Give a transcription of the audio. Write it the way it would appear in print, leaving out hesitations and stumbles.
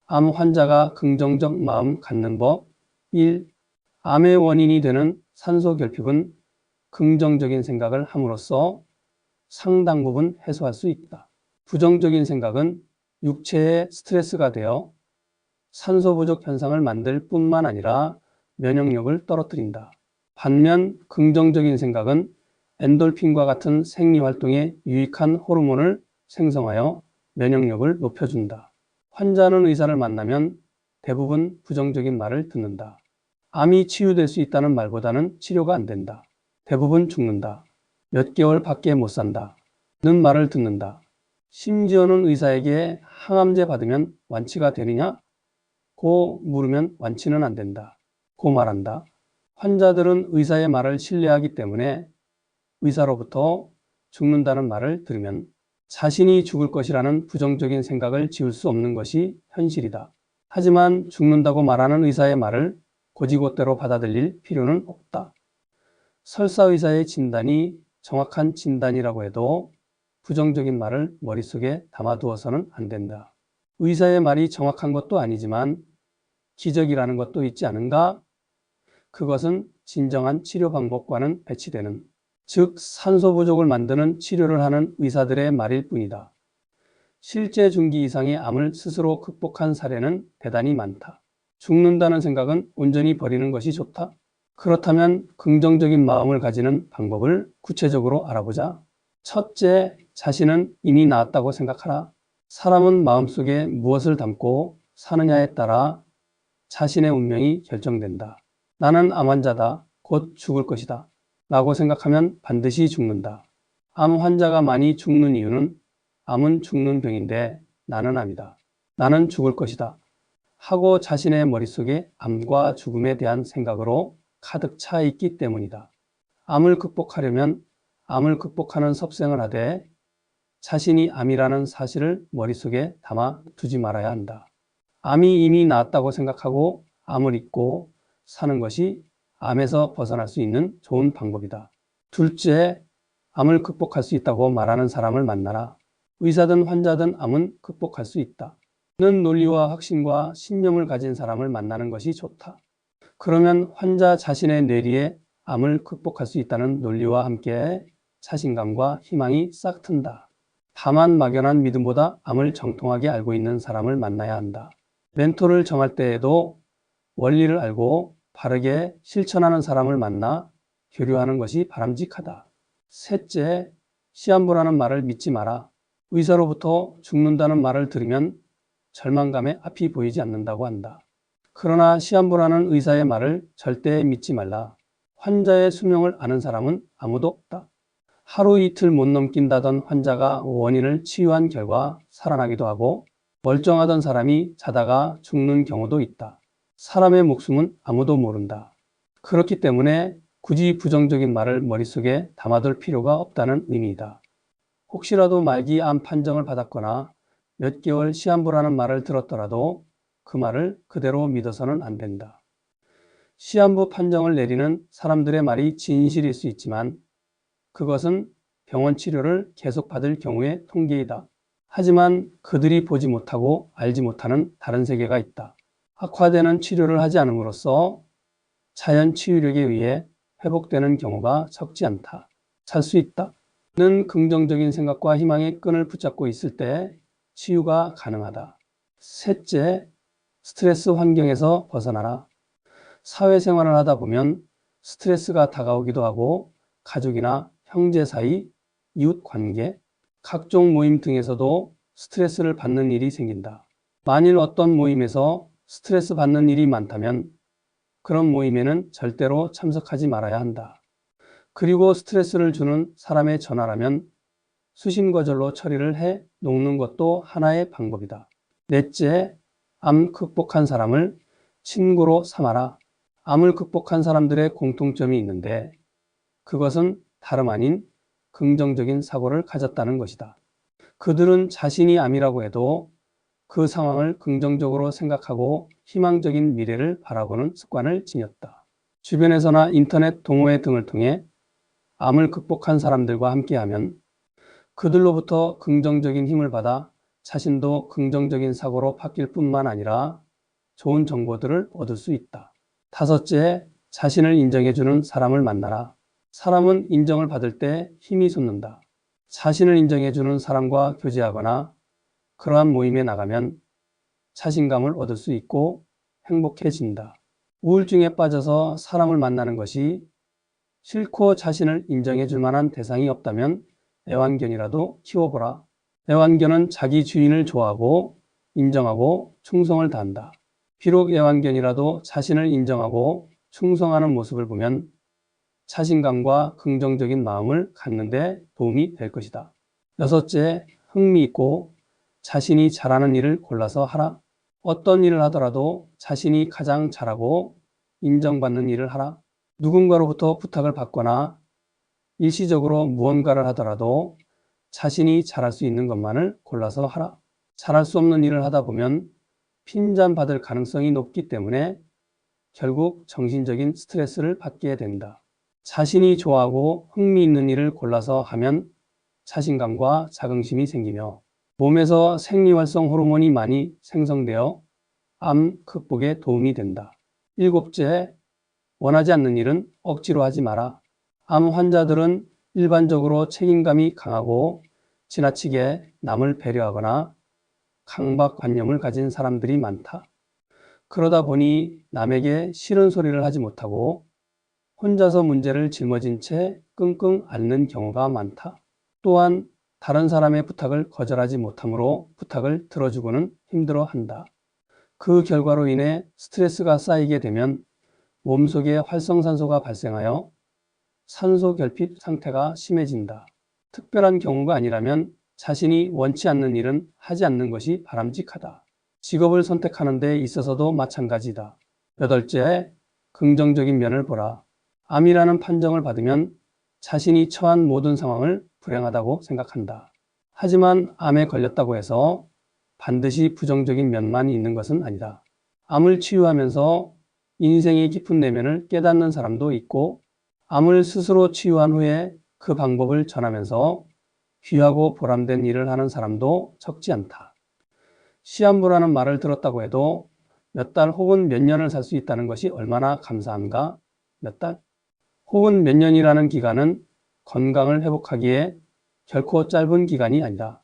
암 환자가 긍정적 마음 갖는 법. 1. 암의 원인이 되는 산소 결핍은 긍정적인 생각을 함으로써 상당 부분 해소할 수 있다. 부정적인 생각은 육체에 스트레스가 되어 산소 부족 현상을 만들 뿐만 아니라 면역력을 떨어뜨린다. 반면 긍정적인 생각은 엔돌핀과 같은 생리활동에 유익한 호르몬을 생성하여 면역력을 높여준다. 환자는 의사를 만나면 대부분 부정적인 말을 듣는다. 암이 치유될 수 있다는 말보다는 치료가 안 된다. 대부분 죽는다. 몇 개월 밖에 못 산다. 는 말을 듣는다. 심지어는 의사에게 항암제 받으면 완치가 되느냐? 고 물으면 완치는 안 된다. 고 말한다. 환자들은 의사의 말을 신뢰하기 때문에 의사로부터 죽는다는 말을 들으면 자신이 죽을 것이라는 부정적인 생각을 지울 수 없는 것이 현실이다. 하지만 죽는다고 말하는 의사의 말을 곧이곧대로 받아들일 필요는 없다. 설사 의사의 진단이 정확한 진단이라고 해도 부정적인 말을 머릿속에 담아두어서는 안 된다. 의사의 말이 정확한 것도 아니지만 기적이라는 것도 있지 않은가? 그것은 진정한 치료 방법과는 배치되는, 즉 산소 부족을 만드는 치료를 하는 의사들의 말일 뿐이다. 실제 중기 이상의 암을 스스로 극복한 사례는 대단히 많다. 죽는다는 생각은 온전히 버리는 것이 좋다. 그렇다면 긍정적인 마음을 가지는 방법을 구체적으로 알아보자. 첫째, 자신은 이미 나았다고 생각하라. 사람은 마음속에 무엇을 담고 사느냐에 따라 자신의 운명이 결정된다. 나는 암 환자다. 곧 죽을 것이다. 라고 생각하면 반드시 죽는다. 암 환자가 많이 죽는 이유는 암은 죽는 병인데 나는 암이다. 나는 죽을 것이다. 하고 자신의 머릿속에 암과 죽음에 대한 생각으로 가득 차 있기 때문이다. 암을 극복하려면 암을 극복하는 섭생을 하되 자신이 암이라는 사실을 머릿속에 담아 두지 말아야 한다. 암이 이미 나았다고 생각하고 암을 잊고 사는 것이 암에서 벗어날 수 있는 좋은 방법이다. 둘째, 암을 극복할 수 있다고 말하는 사람을 만나라. 의사든 환자든 암은 극복할 수 있다. 는 논리와 확신과 신념을 가진 사람을 만나는 것이 좋다. 그러면 환자 자신의 뇌리에 암을 극복할 수 있다는 논리와 함께 자신감과 희망이 싹 튼다. 다만 막연한 믿음보다 암을 정통하게 알고 있는 사람을 만나야 한다. 멘토를 정할 때에도 원리를 알고 바르게 실천하는 사람을 만나 교류하는 것이 바람직하다. 셋째, 시한부라는 말을 믿지 마라. 의사로부터 죽는다는 말을 들으면 절망감에 앞이 보이지 않는다고 한다. 그러나 시한부라는 의사의 말을 절대 믿지 말라. 환자의 수명을 아는 사람은 아무도 없다. 하루 이틀 못 넘긴다던 환자가 원인을 치유한 결과 살아나기도 하고 멀쩡하던 사람이 자다가 죽는 경우도 있다. 사람의 목숨은 아무도 모른다. 그렇기 때문에 굳이 부정적인 말을 머릿속에 담아둘 필요가 없다는 의미이다. 혹시라도 말기 암 판정을 받았거나 몇 개월 시한부라는 말을 들었더라도 그 말을 그대로 믿어서는 안 된다. 시한부 판정을 내리는 사람들의 말이 진실일 수 있지만 그것은 병원 치료를 계속 받을 경우의 통계이다. 하지만 그들이 보지 못하고 알지 못하는 다른 세계가 있다. 악화되는 치료를 하지 않음으로써 자연 치유력에 의해 회복되는 경우가 적지 않다. 살 수 있다. 는 긍정적인 생각과 희망의 끈을 붙잡고 있을 때 치유가 가능하다. 셋째, 스트레스 환경에서 벗어나라. 사회생활을 하다 보면 스트레스가 다가오기도 하고 가족이나 형제 사이, 이웃 관계, 각종 모임 등에서도 스트레스를 받는 일이 생긴다. 만일 어떤 모임에서 스트레스 받는 일이 많다면 그런 모임에는 절대로 참석하지 말아야 한다. 그리고 스트레스를 주는 사람의 전화라면 수신거절로 처리를 해 놓는 것도 하나의 방법이다. 넷째, 암 극복한 사람을 친구로 삼아라. 암을 극복한 사람들의 공통점이 있는데 그것은 다름 아닌 긍정적인 사고를 가졌다는 것이다. 그들은 자신이 암이라고 해도 그 상황을 긍정적으로 생각하고 희망적인 미래를 바라보는 습관을 지녔다. 주변에서나 인터넷 동호회 등을 통해 암을 극복한 사람들과 함께하면 그들로부터 긍정적인 힘을 받아 자신도 긍정적인 사고로 바뀔 뿐만 아니라 좋은 정보들을 얻을 수 있다. 다섯째, 자신을 인정해주는 사람을 만나라. 사람은 인정을 받을 때 힘이 솟는다. 자신을 인정해주는 사람과 교제하거나 그러한 모임에 나가면 자신감을 얻을 수 있고 행복해진다. 우울증에 빠져서 사람을 만나는 것이 싫고 자신을 인정해줄 만한 대상이 없다면 애완견이라도 키워보라. 애완견은 자기 주인을 좋아하고 인정하고 충성을 다한다. 비록 애완견이라도 자신을 인정하고 충성하는 모습을 보면 자신감과 긍정적인 마음을 갖는 데 도움이 될 것이다. 여섯째, 흥미있고 자신이 잘하는 일을 골라서 하라. 어떤 일을 하더라도 자신이 가장 잘하고 인정받는 일을 하라. 누군가로부터 부탁을 받거나 일시적으로 무언가를 하더라도 자신이 잘할 수 있는 것만을 골라서 하라. 잘할 수 없는 일을 하다 보면 핀잔받을 가능성이 높기 때문에 결국 정신적인 스트레스를 받게 된다. 자신이 좋아하고 흥미있는 일을 골라서 하면 자신감과 자긍심이 생기며 몸에서 생리활성 호르몬이 많이 생성되어 암 극복에 도움이 된다. 일곱째, 원하지 않는 일은 억지로 하지 마라. 암 환자들은 일반적으로 책임감이 강하고 지나치게 남을 배려하거나 강박관념을 가진 사람들이 많다. 그러다 보니 남에게 싫은 소리를 하지 못하고 혼자서 문제를 짊어진 채 끙끙 앓는 경우가 많다. 또한 다른 사람의 부탁을 거절하지 못하므로 부탁을 들어주고는 힘들어한다. 그 결과로 인해 스트레스가 쌓이게 되면 몸속에 활성산소가 발생하여 산소 결핍 상태가 심해진다. 특별한 경우가 아니라면 자신이 원치 않는 일은 하지 않는 것이 바람직하다. 직업을 선택하는 데 있어서도 마찬가지다. 여덟째, 긍정적인 면을 보라. 암이라는 판정을 받으면 자신이 처한 모든 상황을 불행하다고 생각한다. 하지만 암에 걸렸다고 해서 반드시 부정적인 면만 있는 것은 아니다. 암을 치유하면서 인생의 깊은 내면을 깨닫는 사람도 있고 암을 스스로 치유한 후에 그 방법을 전하면서 귀하고 보람된 일을 하는 사람도 적지 않다. 시한부라는 말을 들었다고 해도 몇 달 혹은 몇 년을 살 수 있다는 것이 얼마나 감사한가? 몇 달 혹은 몇 년이라는 기간은 건강을 회복하기에 결코 짧은 기간이 아니다.